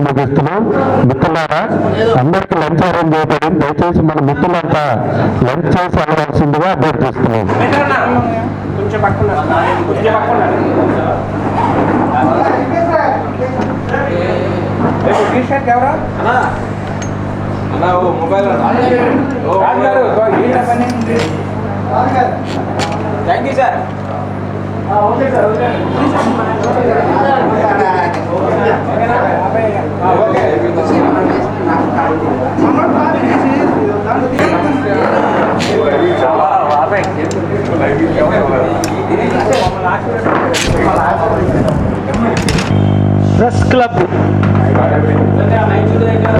ముగిస్తున్నాం. మిత్రులారా, అందరికీ లంచ్ అరేంజ్ చేయబడింది. దయచేసి మన మిత్రులంతా లంచ్ చేసి వెళ్ళవలసిందిగా అభ్యర్థిస్తున్నాం. Thank you sir. Okay sir. Press club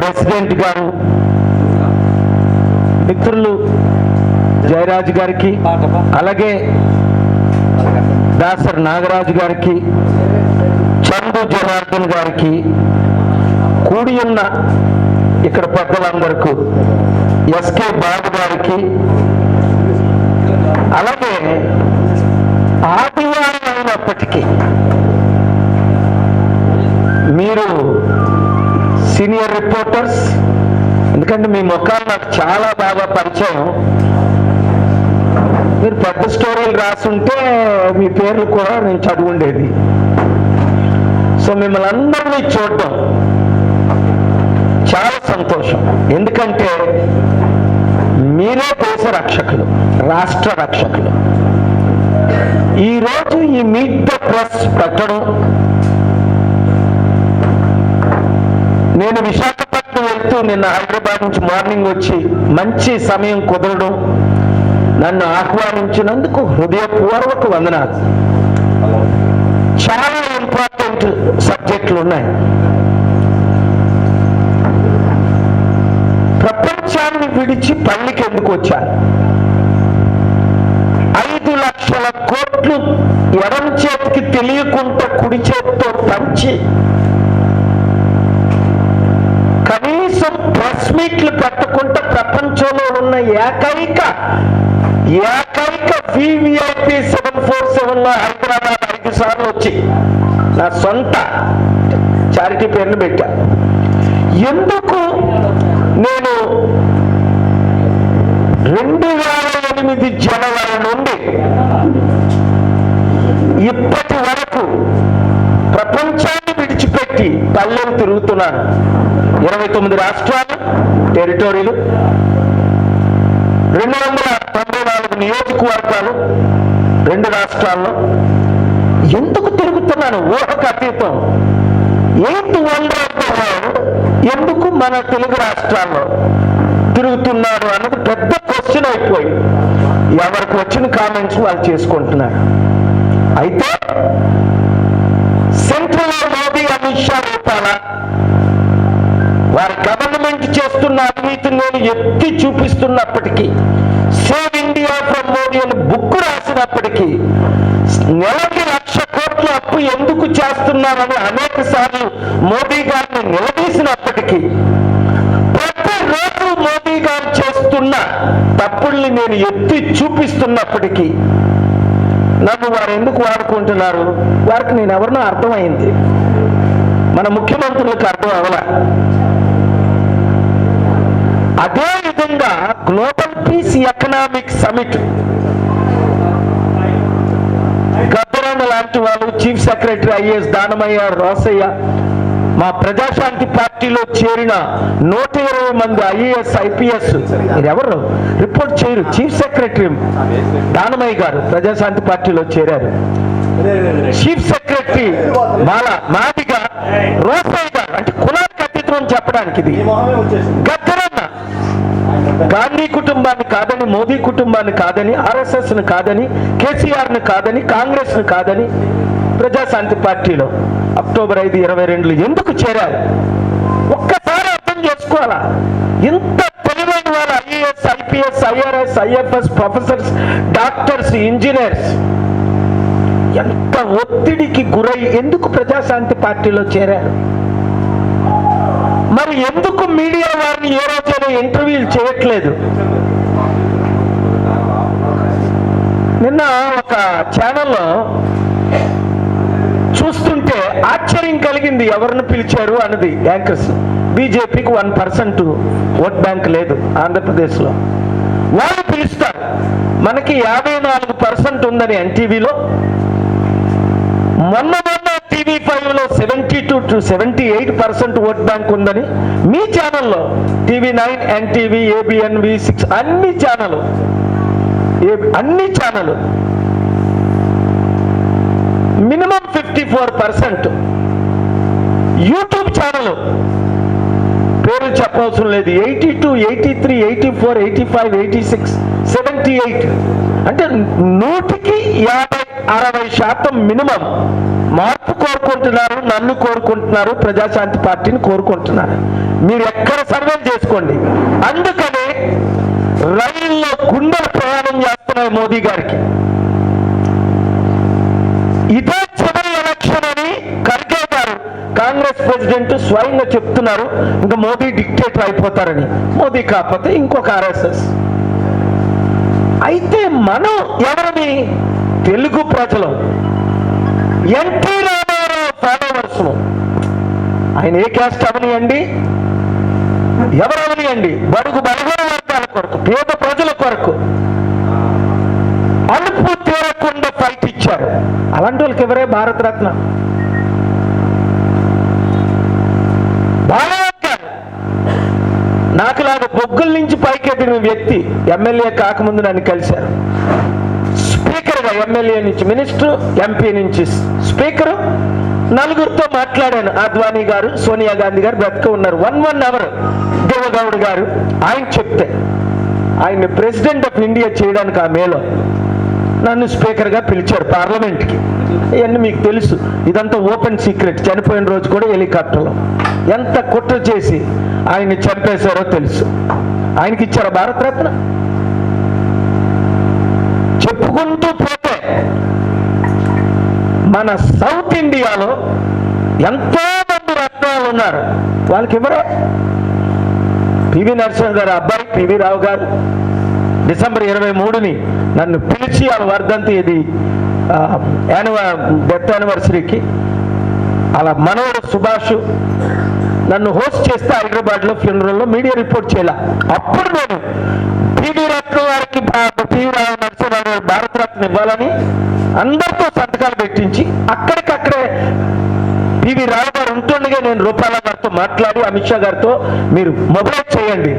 president గారు మిత్రులు జయరాజు గారికి, అలాగే దాసరి నాగరాజు గారికి, చందు జనార్దన్ గారికి, కూడి ఉన్న ఇక్కడ పెద్దలందరికీ, ఎస్కే బాబు గారికి, అలాగే ఆదివారం అయినప్పటికీ మీరు సీనియర్ రిపోర్టర్స్, ఎందుకంటే మీ ముఖాలు నాకు చాలా బాగా పరిచయం. మీరు పెద్ద స్టోరీలు రాసుంటే మీ పేర్లు కూడా నేను చదువుండేది. సో మిమ్మల్ని అందరినీ చూడటం చాలా సంతోషం. ఎందుకంటే మీరే దేశ రక్షకులు, రాష్ట్ర రక్షకులు. ఈరోజు ఈ మీట్ ద ప్రెస్ పెట్టడం, నేను విశాఖపట్నం వెళ్తూ నిన్న హైదరాబాద్ నుంచి మార్నింగ్ వచ్చి మంచి సమయం కుదరడం, నన్ను ఆహ్వానించినందుకు హృదయపూర్వక వందనాలు. చాలా ఇంపార్టెంట్ సబ్జెక్టులు ఉన్నాయి. ప్రపంచాన్ని విడిచి పల్లికి ఎందుకు వచ్చాను? 5 లక్షల కోట్లు ఎడం చేతికి తెలియకుండా కుడి చేతితో పంచి కనీసం ప్రెస్ మీట్లు పెట్టకుండా ప్రపంచంలో ఉన్న ఏకైక వివిఐపి 747 హైదరాబాద్ 5 సార్లు వచ్చి నా సొంత చారిటీ పేరును పెట్టా. ఎందుకు నేను 2008 జనవరి నుండి ఇప్పటి వరకు ప్రపంచాన్ని విడిచిపెట్టి పల్లెలు తిరుగుతున్నాను. 29 రాష్ట్రాలు, టెరిటోరీలు, 294 నియోజకవర్గాలు 2 రాష్ట్రాల్లో. ఎందుకు తిరుగుతున్నాను? ఊహకు అతీతం. 8th wonder of the world ఎందుకు మన తెలుగు రాష్ట్రాల్లో తిరుగుతున్నారు అన్నది పెద్ద క్వశ్చన్ అయిపోయి ఎవరికి వచ్చిన కామెంట్స్ వాళ్ళు చేసుకుంటున్నారు. అయితే సెంట్రల్ మోదీ, అమిత్ షా రూపాల వారి గవర్నమెంట్ చేస్తున్న అవినీతిని నేను ఎత్తి చూపిస్తున్నప్పటికీ, సేవ్ ఇండియా ఫ్రమ్ మోదీ అని బుక్ రాసినప్పటికీ, నెలకి 1,00,000 కోట్ల అప్పు ఎందుకు చేస్తున్నారని అనేక సార్లు మోదీ గారిని నిలదీసినప్పటికీ, ప్రతిరోజు మోదీ గారు చేస్తున్న తప్పుల్ని నేను ఎత్తి చూపిస్తున్నప్పటికీ నన్ను వారు ఎందుకు వాడుకుంటున్నారు? వారికి నేను ఎవరినో అర్థమైంది, మన ముఖ్యమంత్రులకు అర్థం అవలా. అదే విధంగా గ్లోబల్ పీస్ ఎకనామిక్ సమిట్ గద్దరన్న లాంటి వాళ్ళు, chief secretary IAS Danamayya, Rosaiah, మా ప్రజాశాంతి పార్టీలో చేరిన 120 మంది ఐఏఎస్ ఐపీఎస్ ఎవరు రిపోర్ట్ చేయరు. చీఫ్ సెక్రటరీ దానమయ్య గారు ప్రజాశాంతి పార్టీలో చేరారు. చీఫ్ సెక్రటరీ మాదిగ, రోసయ్య గారు, అంటే కులానికి అతీతం చెప్పడానికి ఇది. గద్దరన్న గాంధీ కుటుంబాన్ని కాదని, మోదీ కుటుంబాన్ని కాదని, ఆర్ఎస్ఎస్ ని కాదని, కేసీఆర్ ని కాదని, కాంగ్రెస్ ని కాదని ప్రజాశాంతి పార్టీలో అక్టోబర్ 5, 2022 ఎందుకు చేరారు? ఒక్కసారి అర్థం చేసుకోవాలా. ఇంత తెలివైన వారు IAS, IPS, IRS, IFS, professors, doctors, engineers ఎంత ఒత్తిడికి గురై ఎందుకు ప్రజాశాంతి పార్టీలో చేరారు? మరి ఎందుకు మీడియా వారిని ఏ రోజైనా ఇంటర్వ్యూలు చేయట్లేదు? నిన్న ఒక ఛానల్లో చూస్తుంటే ఆశ్చర్యం కలిగింది. ఎవరిని పిలిచారు అన్నది యాంకర్స్. బీజేపీకి 1% ఓట్ బ్యాంక్ లేదు ఆంధ్రప్రదేశ్లో. వాళ్ళు పిలుస్తారు. మనకి 54% ఉందని ఎన్టీవీలో, మొన్న TV5లో 72 to 78% ఓట్ బ్యాంక్ ఉందని మీ ఛానల్లో TV9, ఎన్టీవీ, ఏబిఎన్, V6 అన్ని ఛానల్ మినిమం 54%. యూట్యూబ్ ఛానల్ పేరు చెప్పవలసిన లేదు, 82, 83, 84, 85, 86, 78. అంటే 100కి 50-60% మినిమం మార్పు కోరుకుంటున్నారు, నన్ను కోరుకుంటున్నారు, ప్రజాశాంతి పార్టీని కోరుకుంటున్నారు. మీరు ఎక్కడ సర్వే చేసుకోండి. అందుకనే రైల్లో గుండెలు ప్రయాణం చేస్తున్నాయి మోదీ గారికి. ఇదే చివరి ఎలక్షన్ అని ఖర్గే గారు, కాంగ్రెస్ ప్రెసిడెంట్, స్వయంగా చెప్తున్నారు. ఇంకా మోదీ డిక్టేటర్ అయిపోతారని. మోదీ కాకపోతే ఇంకొక RSS. అయితే మనం ఎవరిని? తెలుగు ప్రజలు, ఎన్టీ రామారావు ఫాలోవర్స్. ఆయన ఏ క్యాస్ట్ అవనియండి, ఎవరవనియండి, బడుగు బలహీన వర్గాల కొరకు, పేద ప్రజల కొరకు అలుపు తీరకుండా ఫైట్ ఇచ్చారు. అలాంటి వాళ్ళకి ఎవరే భారతరత్న? నాకులాగా బొగ్గుల నుంచి పైకి ఎదిగిన వ్యక్తి ఎమ్మెల్యే కాకముందు నన్ను కలిశారు. స్పీకర్గా, ఎమ్మెల్యే నుంచి మినిస్టర్, ఎంపీ నుంచి స్పీకరు, నలుగురితో మాట్లాడాను. అద్వానీ గారు, సోనియా గాంధీ గారు బ్రతిక ఉన్నారు. 1 అవర్ దేవగౌడ్ గారు ఆయన చెప్తే ఆయన్ని ప్రెసిడెంట్ ఆఫ్ ఇండియా చేయడానికి ఆ మేలో నన్ను స్పీకర్గా పిలిచారు పార్లమెంట్కి. ఇవన్నీ మీకు తెలుసు, ఇదంతా ఓపెన్ సీక్రెట్. చనిపోయిన రోజు కూడా హెలికాప్టర్లో ఎంత కుట్ర చేసి ఆయన్ని చంపేశారో తెలుసు. ఆయనకి ఇచ్చారు భారతరత్న. చెప్పుకుంటూ పోతే మన సౌత్ ఇండియాలో ఎంతో మంది రత్నాలు ఉన్నారు, వాళ్ళకి ఎవరే? పివి నరసింహ గారు అబ్బాయి పివి రావు గారు డిసెంబర్ 23ని నన్ను పిలిచి వాళ్ళ వర్ధంతి, ఇది డెత్ యానివర్సరీకి, అలా మనవడు సుభాష్ నన్ను హోస్ట్ చేస్తే హైదరాబాద్లో ఫ్యూనరల్లో మీడియా రిపోర్ట్ చేయాల. అప్పుడు నేను పివి రత్న వారికి, పివి రావు నరసింహరావు గారు భారతరత్న ఇవ్వాలని అందరితో సంతకాలు పెట్టించి అక్కడికక్కడే పివి రావు గారు ఉంటుండగా నేను రూపాల గారితో మాట్లాడి, అమిత్ షా గారితో మీరు మొబైల్ చేయండి,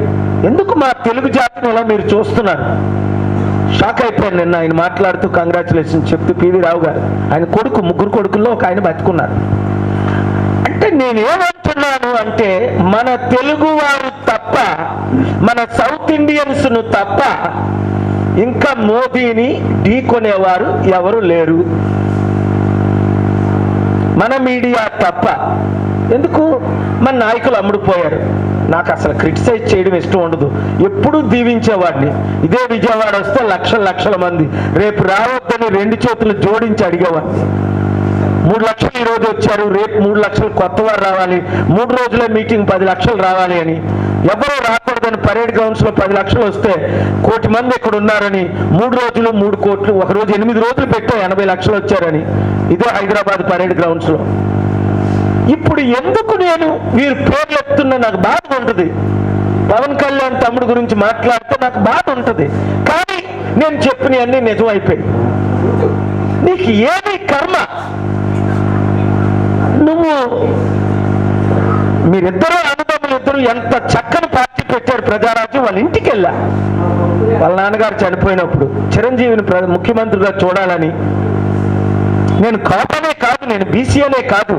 ఎందుకు మా తెలుగు జాతిని ఎలా మీరు చూస్తున్నారు? షాక్ అయిపోయాను నిన్న ఆయన మాట్లాడుతూ కంగ్రాచులేషన్స్ చెప్తూ. పివి రావు గారు, ఆయన కొడుకు, 3 కొడుకుల్లో ఒక ఆయన బతుకున్నారు. అంటే నేనేమంటున్నాను అంటే, మన తెలుగు వారు తప్ప, మన సౌత్ ఇండియన్స్ను తప్ప ఇంకా మోదీని ఢీకొనేవారు ఎవరు లేరు, మన మీడియా తప్ప. ఎందుకు? మన నాయకులు అమ్ముడుపోయారు. నాకు అసలు క్రిటిసైజ్ చేయడం ఇష్టం ఉండదు, ఎప్పుడూ దీవించేవాడిని. ఇదే విజయవాడ వస్తే లక్షల మంది రేపు రావద్దని 2 చేతులు జోడించి అడిగేవాడిని. 3 లక్షలు ఈరోజు వచ్చారు, రేపు 3 లక్షలు కొత్త వారు రావాలి, 3 రోజుల మీటింగ్ 10 లక్షలు రావాలి అని. ఎవరో రాకూడదని పరేడ్ గ్రౌండ్స్ లో 10 లక్షలు వస్తే 1 కోటి మంది ఇక్కడ ఉన్నారని 3 రోజులు 3 కోట్లు, ఒక రోజు 8 రోజులు పెట్టా 80 లక్షలు వచ్చారని. ఇదే హైదరాబాద్ పరేడ్ గ్రౌండ్స్ లో. ఇప్పుడు ఎందుకు నేను వీరు పేర్లు ఎత్తున్నా నాకు బాధ ఉంటుంది. పవన్ కళ్యాణ్ తమ్ముడు గురించి మాట్లాడితే నాకు బాధ ఉంటుంది. కానీ నేను చెప్పినవన్నీ నిజం అయిపోయి. నీకు ఏమి కర్మ? నువ్వు, మీరిద్దరూ అన్నదమ్ములిద్దరూ ఎంత చక్కని పార్టీ పెట్టారు ప్రజారాజ్యం. వాళ్ళ ఇంటికి వెళ్ళా, వాళ్ళ నాన్నగారు చనిపోయినప్పుడు చిరంజీవిని ముఖ్యమంత్రిగా చూడాలని. నేను కాపనే కాదు, నేను బీసీఏనే కాదు,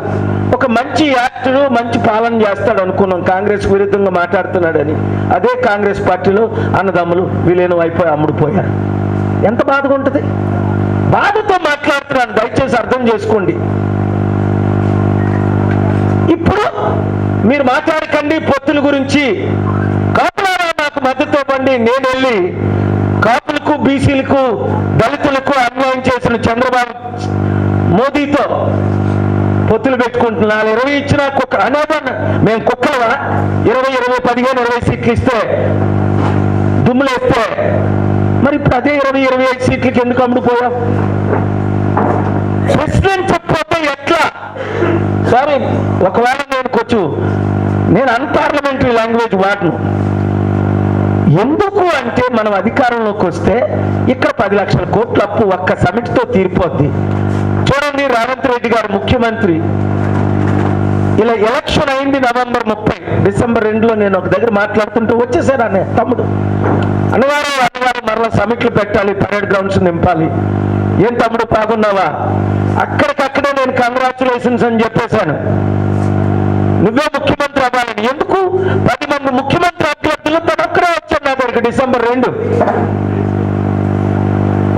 ఒక మంచి యాక్టరు, మంచి పాలన చేస్తాడు అనుకున్నాం. కాంగ్రెస్ విరుద్ధంగా మాట్లాడుతున్నాడని అదే కాంగ్రెస్ పార్టీలో అన్నదమ్ములు విలీనం అయిపోయి అమ్ముడుపోయారు. ఎంత బాధగా ఉంటుంది? బాధతో మాట్లాడుతున్నాను, దయచేసి అర్థం చేసుకోండి. ఇప్పుడు మీరు మాట్లాడకండి పొత్తుల గురించి. కాపులారా నాకు మద్దతు ఇవ్వండి, నేను వెళ్ళి కాపులకు, బీసీలకు, దళితులకు అన్యాయం చేసిన చంద్రబాబు మోదీతో పొత్తులు పెట్టుకుంటున్నారు. 20 ఇచ్చినా కుక్క అనేదన్న మేము కుక్కలవా? 20, 15, 20 సీట్లు ఇస్తే దుమ్ములేస్తే మరి ఇప్పుడు అదే 20, 25 సీట్లకి ఎందుకు అమ్ముడుపోయాం? ప్రశ్నించకపోతే ఎట్లా? సరే, ఒకవేళ నేను అన్పార్లమెంటరీ లాంగ్వేజ్ వాడను. ఎందుకు అంటే మనం అధికారంలోకి వస్తే ఇక్కడ 10 లక్షల కోట్ల అప్పు ఒక్క సమిట్తో తీరిపోద్ది. చూడండి, రేవంత్ రెడ్డి గారు ముఖ్యమంత్రి ఇలా ఎలక్షన్ అయింది November 30, December 2లో నేను ఒక దగ్గర మాట్లాడుతుంటూ వచ్చేసారు అనే తమ్ముడు అన్నగారు మరలా సమిట్లు పెట్టాలి, పరేడ్ గ్రౌండ్స్ నింపాలి. ఏం తమ్ముడు బాగున్నావా? అక్కడికక్కడే నేను కంగ్రాచులేషన్స్ అని చెప్పేశాను. నువ్వే ముఖ్యమంత్రి అవ్వాలని. ఎందుకు? 10 మంది ముఖ్యమంత్రి అభ్యర్థులు తను అక్కడే వచ్చాను నా దగ్గరికి December 2.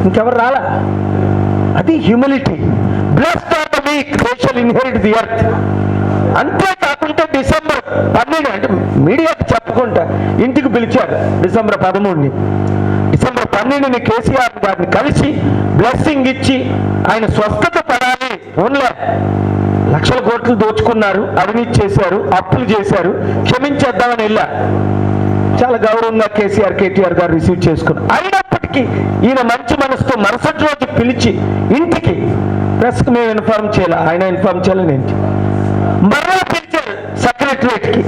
ఇంకెవరు రాలా? అది humility. Blessed are the weak, they shall inherit the earth. అంతేకాకుండా December 12 అంటే మీడియాకి చెప్పుకుంటా ఇంటికి పిలిచారు December 13ని. December 12ని కేసీఆర్ గారిని కలిసి బ్లెస్సింగ్ ఇచ్చి ఆయన స్వస్థత పడాలి. ఓన్లే లక్షల కోట్లు దోచుకున్నారు, అవినీతి చేశారు, అప్పులు చేశారు, క్షమించేద్దామని వెళ్ళా. చాలా గౌరవంగా కేటీఆర్ గారు రిసీవ్ చేసుకున్నారు. అయినప్పటికీ ఈయన మంచి మనసుతో మరుసటి రోజు పిలిచి ఇంటికి ప్రెస్కి మేము ఇన్ఫార్మ్ చేయాలి, ఆయన ఇన్ఫార్మ్ చేయాలి. నేను మరలా పిలిచారు సెక్రటరియట్కి.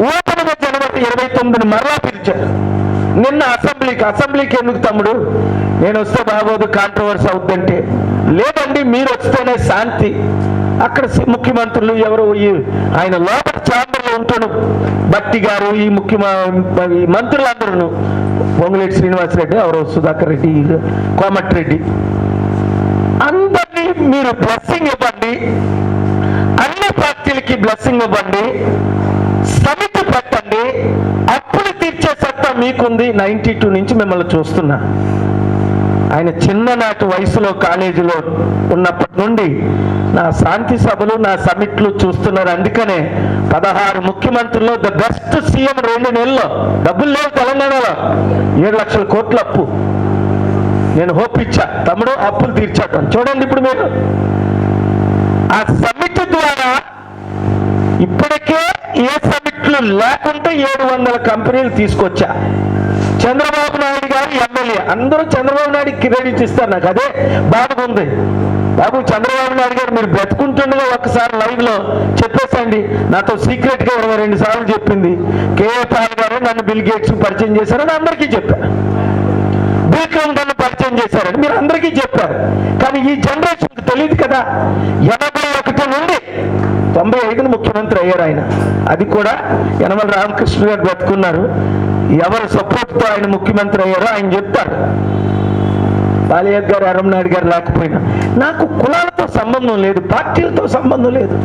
ఓపెన్గా జనవరి 29ని మరలా పిలిచారు. నిన్న అసెంబ్లీకి ఎందుకు తమ్ముడు? నేను వస్తే బాగోదు, కాంట్రవర్సీ అవుద్దంటే, లేదండి మీరు వస్తేనే శాంతి. అక్కడ ముఖ్యమంత్రులు ఎవరు, ఆయన లోపల ఛాంబర్లో ఉంటాడు భట్టి గారు, ఈ మంత్రులందరూ, పొంగులేటి శ్రీనివాసరెడ్డి, ఎవరు సుధాకర్ రెడ్డి, కోమటిరెడ్డి, అందరినీ మీరు బ్లెస్సింగ్ ఇవ్వండి, అన్ని పార్టీలకి బ్లెస్సింగ్ ఇవ్వండి, సమితి పెట్టండి, అప్పులు తీర్చే సత్తా మీకుంది. 92 నుంచి మిమ్మల్ని చూస్తున్నా. ఆయన చిన్ననాటి వయసులో కాలేజీలో ఉన్నప్పటి నుండి నా శాంతి సభలు, నా సమిట్లు చూస్తున్నారు. అందుకనే 16 ముఖ్యమంత్రుల్లో ద బెస్ట్ సీఎం 2 నెలల్లో. డబ్బులు లేవు తెలంగాణలో, 7 లక్షల కోట్ల అప్పు. నేను హోప్ ఇచ్చా, తమ్ముడు అప్పులు తీర్చాడు. చూడండి ఇప్పుడు మీరు ఆ సమిట్ ద్వారా ఇప్పటికే ఏ సమిట్లు లేకుంటే 700 కంపెనీలు తీసుకొచ్చా. చంద్రబాబు నాయుడు గారు ఎమ్మెల్యే, అందరూ చంద్రబాబు నాయుడు క్రెడిట్ ఇస్తారు. నాకు అదే బాగుంది. బాబు చంద్రబాబు నాయుడు గారు మీరు బ్రతుకుంటుండగా ఒక్కసారి లైవ్ లో చెప్పేసండి. నాతో సీక్రెట్ గా 22 సార్లు చెప్పింది. కేఏ పాల్ గారు నన్ను బిల్ గేట్స్ పరిచయం చేశారని అందరికీ చెప్పారు. బిల్ క్లింటన్ పరిచయం చేశారని మీరు అందరికీ చెప్పారు. కానీ ఈ జనరేషన్కి తెలియదు కదా. 81 నుండి 95 ముఖ్యమంత్రి అయ్యారు ఆయన. అది కూడా యనమల రామకృష్ణ గారు బ్రతుకున్నారు. ఎవరు సపోర్ట్తో ఆయన ముఖ్యమంత్రి అయ్యారో ఆయన చెప్తారు. బాలయ్య గారు, అరంనాయుడు గారు లేకపోయినా. నాకు కులాలతో సంబంధం లేదు, పార్టీలతో సంబంధం లేదు.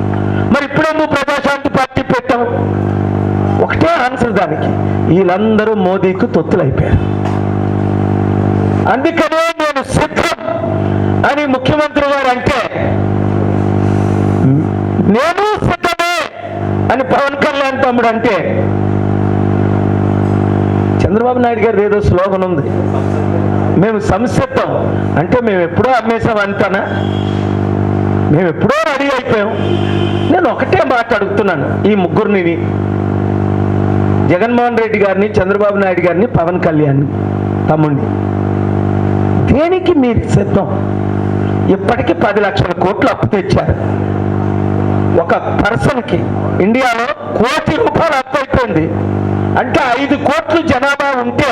మరి ఇప్పుడేమో ప్రజాశాంతి పార్టీ పెట్టాం. ఒకటే ఆన్సర్ దానికి, వీళ్ళందరూ మోదీకి తొత్తులైపోయారు. అందుకనే నేను సిద్ధం అని ముఖ్యమంత్రి గారు అంటే నేను సిద్ధమే అని పవన్ కళ్యాణ్ తమ్ముడు అంటే, చంద్రబాబు నాయుడు గారు ఏదో స్లోగన్ ఉంది, మేము సంసిద్ధం అంటే మేము ఎప్పుడో అమ్మేసాం అంటానా? మేము ఎప్పుడో రెడీ అయిపోయాం. నేను ఒకటే మాట అడుగుతున్నాను ఈ ముగ్గురిని, జగన్మోహన్ రెడ్డి గారిని, చంద్రబాబు నాయుడు గారిని, పవన్ కళ్యాణ్ తమ్ముడిని, దేనికి మీరు సిద్ధం? ఇప్పటికీ 10 లక్షల కోట్లు అప్పు తెచ్చారు. ఒక పర్సన్కి ఇండియాలో ₹1 కోటి అప్పు అయిపోయింది. అంటే 5 కోట్లు జనాభా ఉంటే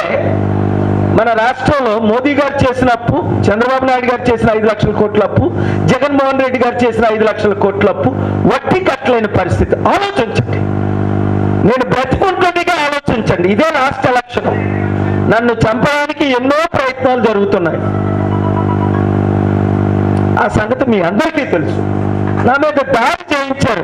మన రాష్ట్రంలో మోదీ గారు చేసిన అప్పు, చంద్రబాబు నాయుడు గారు చేసిన 5 లక్షల కోట్ల అప్పు, జగన్మోహన్ రెడ్డి గారు చేసిన 5 లక్షల కోట్ల అప్పు, వడ్డీ కట్టలేని పరిస్థితి. ఆలోచించండి, నేను బ్రతుకుంటుండగా ఆలోచించండి. ఇదే లాస్ట్ ఎలక్షన్. నన్ను చంపడానికి ఎన్నో ప్రయత్నాలు జరుగుతున్నాయి. ఆ సంగతి మీ అందరికీ తెలుసు. నా మీద దాడి చేయించారు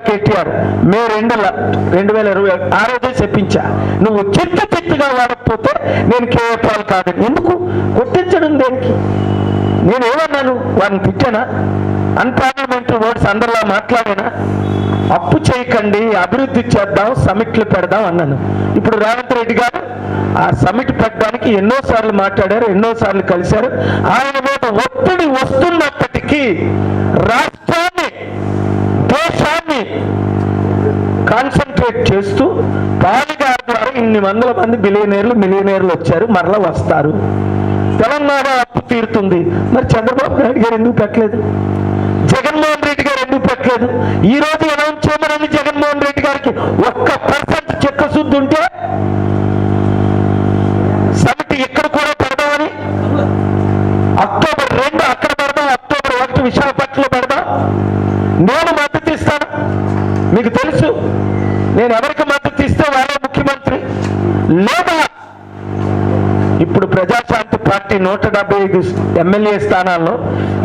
కేటీఆర్ మే 2020 ఆ రోజే చెప్పించా, నువ్వు చిత్తుగా వాడకపోతే నేను కేఏ పాల్ కాదు. ఎందుకు కొట్టించడం? దేనికి? నేనేమన్నాను? వారిని తిట్టానా? అన్పార్లమెంటరీ వర్డ్స్ అందరిలా మాట్లాడినా అప్పు చేయకండి, అభివృద్ధి చేద్దాం, సమిట్లు పెడదాం అన్నాను. ఇప్పుడు రేవంత్ రెడ్డి గారు ఆ సమిట్ పెట్టడానికి ఎన్నోసార్లు మాట్లాడారు, ఎన్నోసార్లు కలిశారు. ఆయన మీద ఒత్తిడి వస్తున్నప్పటికీ రాష్ట్రాన్ని, దేశాన్ని కాన్సన్ట్రేట్ చేస్తూ పాలిగారి ద్వారా ఇన్ని వందల మంది బిలియనీర్లు, మిలియనీర్లు వచ్చారు, మరలా వస్తారు, తెలంగాణ అప్పు తీరుతుంది. మరి చంద్రబాబు నాయుడు గారు ఎందుకు పెట్టలేదు? జగన్మోహన్ రెడ్డి గారు ఎందుకు పెట్టలేదు? ఈ రోజు అనౌన్స్ చేయమని జగన్మోహన్ రెడ్డి గారికి 1% చిత్తశుద్ధి ఉంటే సమితి ఇక్కడ కూడా పెడదామని, అక్టోబర్ 2 అక్కడ పెడదాం, అక్టోబర్ 1 విశాఖపట్నంలో పెడదాం. నేను మద్దతు ఇస్తాను. మీకు తెలుసు నేను ఎవరికి మద్దతు ఇస్తే వాళ్ళే ముఖ్యమంత్రి. లేదా ఇప్పుడు ప్రజాశాంతి పార్టీ 175 ఎమ్మెల్యే స్థానాల్లో,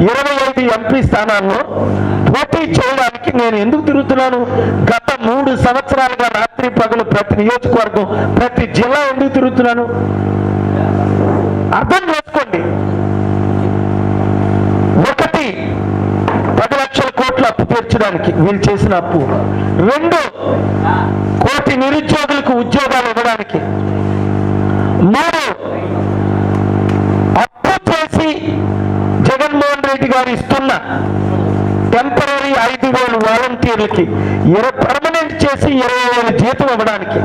25 ఎంపీ స్థానాల్లో పోటీ చేయడానికి నేను ఎందుకు తిరుగుతున్నాను? గత 3 సంవత్సరాలుగా రాత్రి పగలు ప్రతి నియోజకవర్గం, ప్రతి జిల్లా ఎందుకు తిరుగుతున్నాను? అర్థం చేసుకోండి. 1 10 లక్షల కోట్లు అప్పు తీర్చడానికి వీళ్ళు చేసిన అప్పు, 2 కోటి నిరుద్యోగులకు ఉద్యోగాలు ఇవ్వడానికి, 3 అప్పు చేసి జగన్మోహన్ రెడ్డి గారు ఇస్తున్న టెంపరీ 5,000 వాలంటీర్లకి పర్మనెంట్ చేసి 20,000 జీతం ఇవ్వడానికి,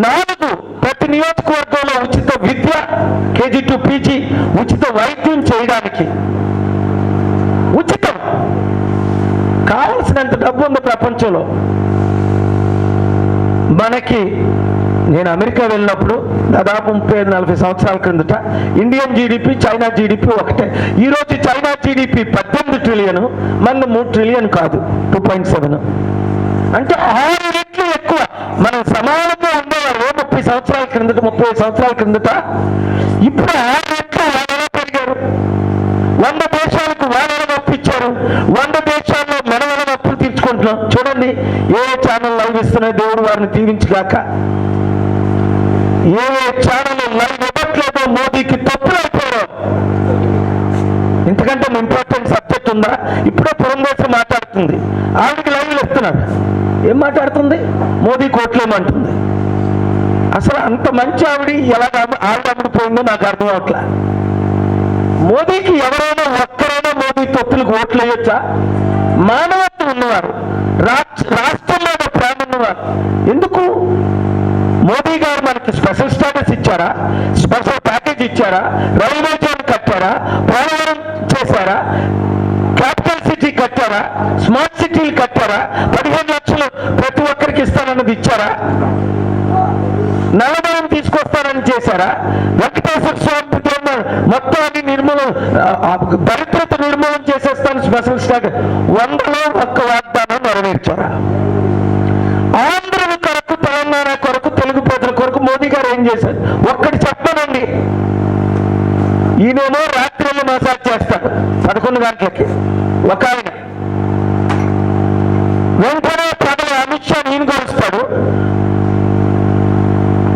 4 ప్రతి నియోజకవర్గంలో ఉచిత విద్య, KG to PG ఉచిత వైద్యం చేయడానికి. ఉచితం. కావలసినంత డబ్బు ఉంది ప్రపంచంలో. మనకి నేను అమెరికా వెళ్ళినప్పుడు దాదాపు 35-40 సంవత్సరాల క్రిందట ఇండియన్ జీడిపి, చైనా జీడిపి ఒకటే. ఈరోజు చైనా జీడిపి 18 ట్రిలియన్, మన 3 ట్రిలియన్ కాదు, 2.7. అంటే 6 రెట్లు ఎక్కువ. మనం సమానంగా ఉండేవారు 30 సంవత్సరాల క్రిందట, 35 సంవత్సరాల క్రిందట. ఇప్పుడు 6 రెట్లు వాళ్ళలో పెరిగారు. 100 దేశాలకు వాళ్ళని పంపించారు. 100 దేశాల్లో మనవలను అప్పులు తీర్చుకుంటున్నాం. చూడండి ఏ ఛానల్ లైవ్ ఇస్తున్నాయి, దేవుడు వారిని దీవించగాక. ఏ ఛానల్ లైవ్ ఇవ్వట్లేదో మోదీకి తప్పులు అయిపోయారు. ఇంతకంటే ఇంపార్టెంట్ సబ్జెక్ట్ ఉందా? ఇప్పుడే పురంధేశ్వరి మాట్లాడుతుంది, ఆవిడకి లైవ్లు ఇస్తున్నారు. ఏం మాట్లాడుతుంది? మోదీ కోట్లేమంటుంది. అసలు అంత మంచి ఆవిడ అమ్ముడిపోయిందో నాకు అర్థం అవట్లా. మోదీకి ఎవరైనా ఒక్కరైనా మోదీ తొత్తులకు ఓట్లు వేయొచ్చా? మానవత్వం ఉన్నవారు, రాష్ట్రం మీద ప్రేమ ఉన్నవారు. ఎందుకు మోదీ గారు మనకి స్పెషల్ స్టాటస్ ఇచ్చారా? స్పెషల్ ప్యాకేజ్ ఇచ్చారా? రైల్వే జోన్ కట్టారా? పోలవరం చేశారా? క్యాపిటల్ సిటీ కట్టారా? స్మార్ట్ సిటీలు కట్టారా? 15 లక్షలు ప్రతి ఒక్కరికి ఇస్తానన్నది ఇచ్చారా? నల్లధనం తీసుకొస్తానని చేశారా? వెంకటేశ్వర స్వామి మొత్తం అన్ని దరిద్రత నిర్మూలన చేసేస్తాను స్పెషల్ స్టాటస్. 100లో 1 వాగ్దానం నెరవేర్చారా? ఆంధ్రుల కొరకు, తెలంగాణ కొరకు, తెలుగు ప్రజల కొరకు మోదీ గారు ఏం చేశారు? ఒక్కటి చెప్పానండి. ఈయనేమో రాత్రిళ్ళు మసాజ్ చేస్తాడు 11 గంటలకి ఒక ఆయన, వెంటనే ప్రజలు అమిత్ షా ఈయన కలుస్తాడు.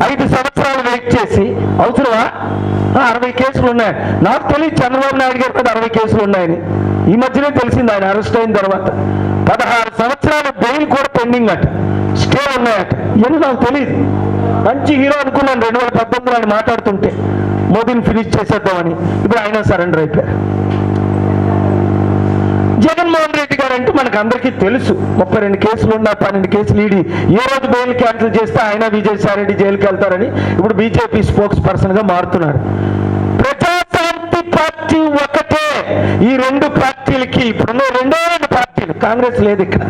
5 సంవత్సరాలు వెయిట్ చేసి అవసరమా? 60 కేసులు ఉన్నాయి. నాకు తెలియదు చంద్రబాబు నాయుడు గారి మీద 60 కేసులు ఉన్నాయని. ఈ మధ్యనే తెలిసింది ఆయన అరెస్ట్ అయిన తర్వాత. 16 సంవత్సరాల బెయిల్ కూడా పెండింగ్ అట, స్టే ఉన్నాయట. ఇవన్నీ నాకు తెలియదు. మంచి హీరో అనుకున్నాను 2019 ఆయన మాట్లాడుతుంటే మోదీని ఫినిష్ చేసేద్దామని. ఇప్పుడు ఆయన సరెండర్ అయిపోయారు. జగన్మోహన్ రెడ్డి గారు అంటే మనకు అందరికీ తెలుసు. 32 కేసులు ఉన్న 12 కేసులు ఈడీ ఏ రోజు బెయిల్ క్యాన్సిల్ చేస్తే ఆయన విజయసాయి రెడ్డి జైలుకి వెళ్తారని ఇప్పుడు బీజేపీ స్పోక్స్ పర్సన్ గా మారుతున్నారు. ప్రజాశాంతి పార్టీ ఒకటే. ఈ 2 పార్టీలకి ఇప్పుడున్న 2 పార్టీలు, కాంగ్రెస్ లేదు ఇక్కడ,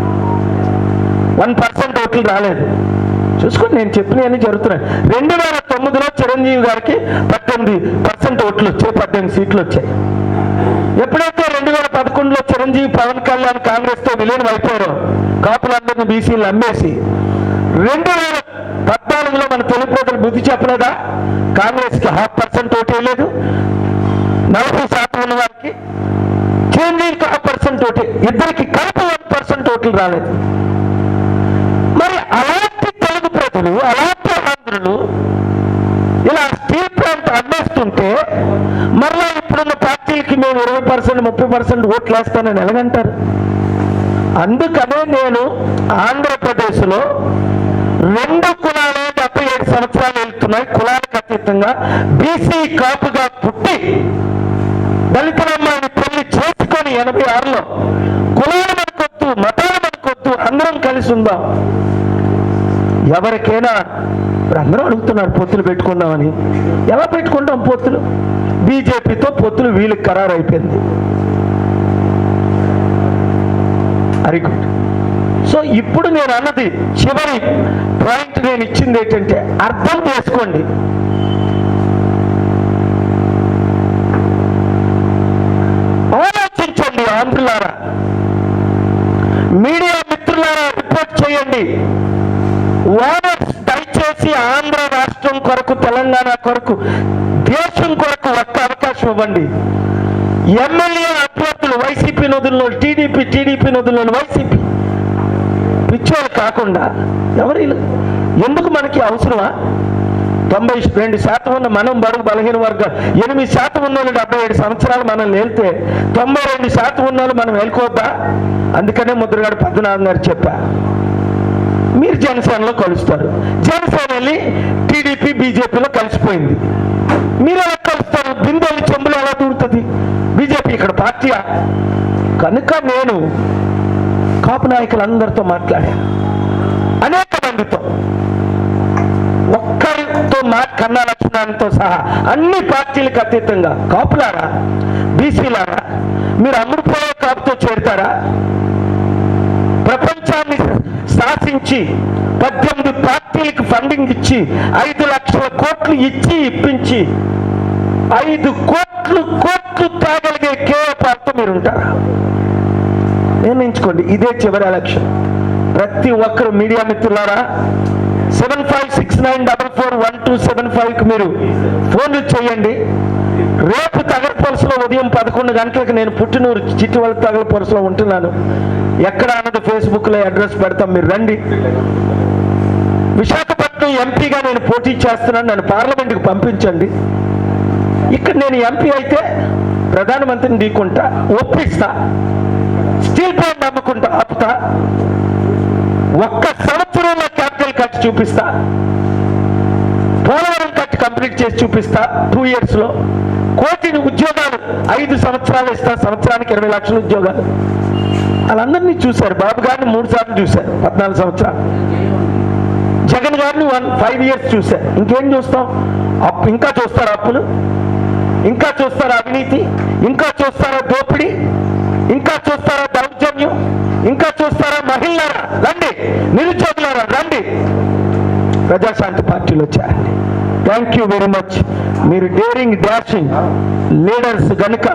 1% ఓట్లు రాలేదు. చూసుకొని నేను చెప్పినవన్నీ జరుగుతున్నాయి. 2009లో చిరంజీవి గారికి 18% ఓట్లు వచ్చాయి, 18 సీట్లు వచ్చాయి. ఎప్పుడైతే 2011లో చిరంజీవి, పవన్ కళ్యాణ్ కాంగ్రెస్ తో విలీనం అయిపోయారో, కాపులందరినీ బీసీలు అమ్మేసి 2014లో మన తెలుగు ప్రజలు బుద్ధి చెప్పలేదా? కాంగ్రెస్ కి 0.5% ఓటు వేయలేదు, 40% ఉన్న వారికి, చిరంజీవికి 0.5% ఓటు, ఇద్దరికి కలిపి 1% ఓట్లు రాలేదు. మరి అలాంటి తెలుగు ప్రజలు, అలాంటి ఆంధ్రులు ఇలా స్టీల్ ప్లాంట్ అమ్మేస్తుంటే మరలా ఇప్పుడున్న పార్టీలకి మేము 20%, 30% ఓట్లు వేస్తానని ఎలాగంటారు? అందుకనే నేను ఆంధ్రప్రదేశ్లో 2 కులాలు 77 సంవత్సరాలు వెళ్తున్నాయి, కులాలకు అతీతంగా బీసీ కాపుగా పుట్టి దళితులమ్మాయిని పెళ్లి చేసుకొని 86లో కులాలు మనకొద్దు, మతాలు మనకొద్దు, అందరం కలిసి ఉందాం. ఎవరికైనా ఇప్పుడు అందరూ అడుగుతున్నారు పొత్తులు పెట్టుకుందామని. ఎలా పెట్టుకుంటాం పొత్తులు? బీజేపీతో పొత్తులు వీళ్ళకి ఖరారు అయిపోయింది. Very good. సో ఇప్పుడు నేను అన్నది చివరి పాయింట్ నేను ఇచ్చింది ఏంటంటే అర్థం చేసుకోండి. ఆలోచించండి ఆంధ్రులారా, మీడియా మిత్రులారా, రిపోర్ట్ చేయండి. ఓనర్స్ దయచేసి ఆంధ్ర రాష్ట్రం కొరకు, తెలంగాణ కొరకు, దేశం కొరకు ఒక్క అవకాశం ఇవ్వండి. ఎమ్మెల్యే అభ్యర్థులు వైసీపీ నదుల్లో టీడీపీ, టీడీపీ నదుల్లో వైసీపీ, పిచ్చోళ్ళు కాకుండా ఎవరు? ఎందుకు మనకి అవసరమా? 92% ఉన్న మనం బడుగు బలహీన వర్గాలు, 8% ఉన్న వాళ్ళు 77 సంవత్సరాలు మనం వెళ్తే 92% ఉన్న వాళ్ళు మనం వెళ్ళుకోవద్దా? అందుకనే ముద్రగడ పద్మనాభం గారు చెప్పా, మీరు జనసేనలో కలుస్తారు. జనసేన వెళ్ళి టీడీపీ బీజేపీలో కలిసిపోయింది. మీరు ఎలా కలుస్తారు? బిందెలు చెంబులు ఎలా దూరుతుంది? బీజేపీ ఇక్కడ పార్టీయా? కనుక నేను కాపు నాయకులందరితో మాట్లాడాను, అనేక మందితో, ఒక్కరితో కన్నా లక్ష్మణతో సహా అన్ని పార్టీలకు అతీతంగా, కాపులారా, బీసీలారా, మీరు అమృతపోయే కాపుతో చేరుతారా? ప్రపంచాన్ని శాసించి 18 పార్టీలకు ఫండింగ్ ఇచ్చి 5 లక్షల కోట్లు ఇచ్చి ఇప్పించి 5 కోట్లు తాగలిగే కేవపాలతో మీరు ఉంటారా? నిర్ణయించుకోండి. ఇదే చివరి ఎలక్షన్. ప్రతి ఒక్కరు మీడియా మిత్రులారా 7569441275కి మీరు ఫోన్లు చేయండి. రేపు తగలపరుసులో ఉదయం 11 గంటలకు నేను పుట్టినూరు చిట్టివల తగలపరుసులో ఉంటున్నాను. ఎక్కడ అన్నది ఫేస్బుక్లో అడ్రస్ పెడతాం, మీరు రండి. విశాఖపట్నం ఎంపీగా నేను పోటీ చేస్తున్నాను, నన్ను పార్లమెంట్కి పంపించండి. ఇక్కడ నేను ఎంపీ అయితే ప్రధానమంత్రిని ఢీకుంటా, ఒప్పిస్తా, స్టీల్ ప్లాంట్ నమ్ముకుంటా, ఆపుతా, ఒక్క సంవత్సరంలో క్యాపిటల్ కట్టి చూపిస్తా, పోలవరం కట్టి కంప్లీట్ చేసి చూపిస్తా 2 ఇయర్స్లో, కోటి ఉద్యోగాలు 5 సంవత్సరాలు ఇస్తా, సంవత్సరానికి 20 లక్షల ఉద్యోగాలు. వాళ్ళందరినీ చూశారు. బాబు గారిని 3 సార్లు చూశారు, 14 సంవత్సరాలు. జగన్ గారిని 5 ఇయర్స్ చూశారు. ఇంకేం చూస్తాం? ఇంకా చూస్తారా అప్పులు? ఇంకా చూస్తారా అవినీతి? ఇంకా చూస్తారా దోపిడీ? ఇంకా చూస్తారా దౌర్జన్యం? ఇంకా చూస్తారా? మహిళలారా రండి, నిరుద్యోగులారా రండి, ప్రజాశాంతి పార్టీలో చేరండి. Thank you very much. మీరు డేరింగ్ డాషింగ్ లీడర్స్ కనుక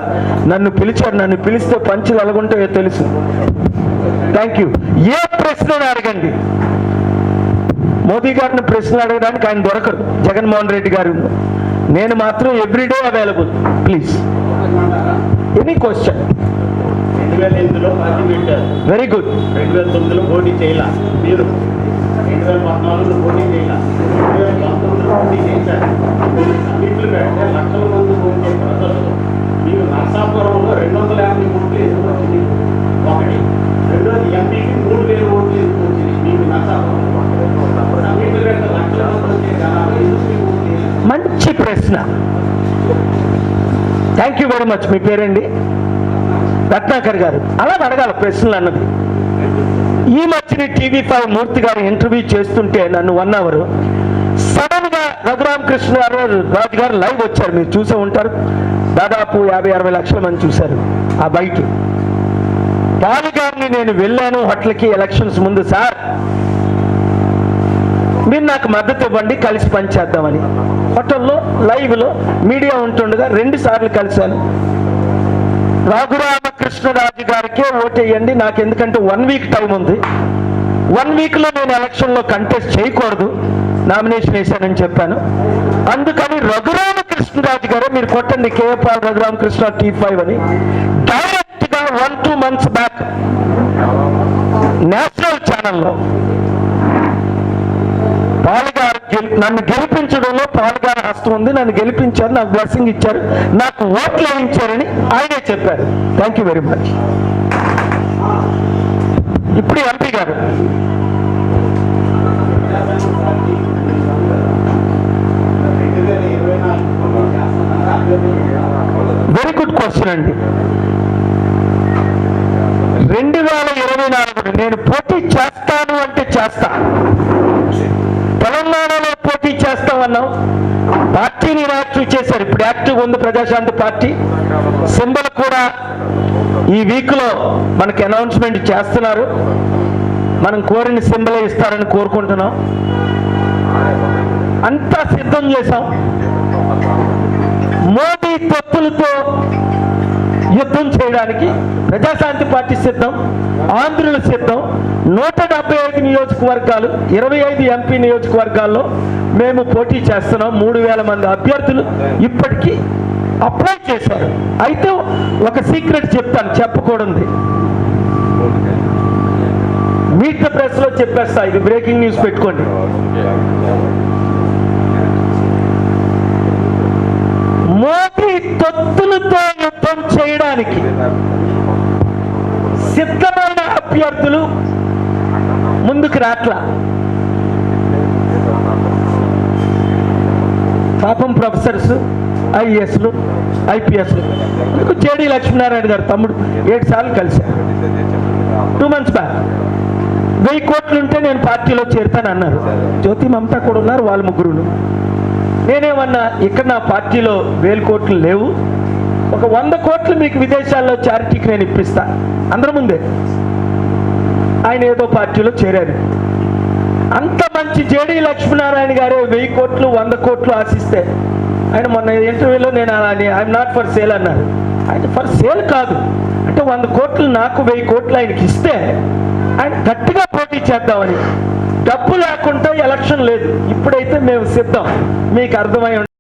నన్ను పిలిచారు. నన్ను పిలిస్తే పంచులు ఎలాగుంటాయో తెలుసు. Thank you. ఏ ప్రశ్నను అడగండి. మోదీ గారిని ప్రశ్నలు అడగడానికి ఆయన దొరకరు, జగన్మోహన్ రెడ్డి గారు. నేను మాత్రం everyday available. Please any question. 2008లో పార్టీ పెట్టారు. Very good. 2009లో పోటీ చేయాల, మీరు 2014లో పోటీ చేయాల, 2019లో పోటీ చేశారు. అన్నింటిలో పెడితే లక్షల మంది పోటీ చేశారు. అసలు మీకు నర్సాపురంలో 250 ఓట్లు ఎందుకు వచ్చింది? ఒకటి. రెండోది ఎంపీకి 3000 ఓట్లు ఎందుకు వచ్చింది మీకు నర్సాపురంలో? అన్నింటిలో పెడితే లక్షల మంది వచ్చే జనాభా ఎందుకు మీకు ఓట్లు వేయాలి? మంచి ప్రశ్న. Thank you very much. మీ పేరండి? రత్నాకర్ గారు. అలా అడగాల ప్రశ్నలు అన్నది. ఈ మధ్యని TV5 మూర్తి గారు ఇంటర్వ్యూ చేస్తుంటే నన్ను 1 అవర్ సడన్ గా రఘురామకృష్ణ రాజు గారు లైవ్ వచ్చారు. మీరు చూసే ఉంటారు. దాదాపు 50-60 లక్షల మంది చూశారు ఆ బయట. పాలు గారిని నేను వెళ్ళాను హోటల్కి ఎలక్షన్స్ ముందు. సార్ మీరు నాకు మద్దతు ఇవ్వండి, కలిసి పనిచేద్దామని. హోటల్లో లైవ్లో మీడియా ఉంటుండగా 2 సార్లు కలిశాను. రఘురామకృష్ణరాజు గారికే ఓటేయండి నాకు, ఎందుకంటే 1 వీక్ టైం ఉంది, 1 వీక్లో నేను ఎలక్షన్లో కంటెస్ట్ చేయకూడదు, నామినేషన్ వేశానని చెప్పాను. అందుకని రఘురామకృష్ణరాజు గారే మీరు కొట్టండి, కేపాల్ రఘురామకృష్ణ T5 అని. డైరెక్ట్గా 1-2 months బ్యాక్ నేషనల్ ఛానల్లో పాలు గారు నన్ను గెలిపించడంలో పాలుగారి హస్తం ఉంది, నన్ను గెలిపించారు, నాకు బ్లెస్సింగ్ ఇచ్చారు, నాకు ఓట్లు వేయించారని ఆయనే చెప్పారు. Thank you very much. ఇప్పుడు ఎంపీ గారు. వెరీ గుడ్ క్వశ్చన్ అండి. 2024 నేను పోటీ చేస్తాను అంటే చేస్తా. తెలంగాణలో పోటీ చేస్తామన్నాం, పార్టీని యాక్టివ్ చేశారు. ఇప్పుడు యాక్టివ్ ఉంది ప్రజాశాంతి పార్టీ. సింబల్ కూడా ఈ వీక్లో మనకి అనౌన్స్మెంట్ చేస్తున్నారు. మనం కోరిన సింబలే ఇస్తారని కోరుకుంటున్నాం. అంతా సిద్ధం చేశాం. మోదీ తొత్తులతో యుద్ధం చేయడానికి ప్రజాశాంతి పార్టీ సిద్ధం, ఆంధ్రులు సిద్ధం. 175 నియోజకవర్గాలు, 25 ఎంపీ నియోజకవర్గాల్లో మేము పోటీ చేస్తున్నాం. 3000 మంది అభ్యర్థులు ఇప్పటికీ అప్లై చేశారు. అయితే ఒక సీక్రెట్ చెప్తాను, చెప్పకూడదు. మీట్ ద ప్రెస్ లో చెప్పేస్తా, ఇది బ్రేకింగ్ న్యూస్ పెట్టుకోండి. మోదీ తొత్తులతో యుద్ధం చేయడానికి సిద్ధమైన అభ్యర్థులు ముందుకు రాట్లా. పాపం ప్రొఫెసర్స్, ఐఏఎస్లు, ఐపీఎస్లు. జేడీ లక్ష్మీనారాయణ గారు తమ్ముడు 7 సార్లు కలిశారు 2 months బ్యాక్. 1000 కోట్లు ఉంటే నేను పార్టీలో చేరుతానన్నారు. జ్యోతి మమతా కూడా ఉన్నారు, వాళ్ళ ముగ్గురు. నేనేమన్నా, ఇక్కడ నా పార్టీలో 1000 కోట్లు లేవు, ఒక 100 కోట్లు మీకు విదేశాల్లో చారిటీకి నేను ఇప్పిస్తా అందరి ముందే. ఆయన ఏదో పార్టీలో చేరారు. అంత మంచి జేడీ లక్ష్మీనారాయణ గారే 1000 కోట్లు 100 కోట్లు ఆశిస్తే, ఆయన మొన్న ఇంటర్వ్యూలో నేను ఐఎమ్ నాట్ ఫర్ సేల్ అన్నారు. ఆయన ఫర్ సేల్ కాదు అంటే 100 కోట్లు నాకు 1000 కోట్లు ఆయనకి ఇస్తే ఆయన గట్టిగా పోటీ చేద్దామని. డబ్బు లేకుండా ఎలక్షన్ లేదు. ఇప్పుడైతే మేము సిద్ధం, మీకు అర్థమై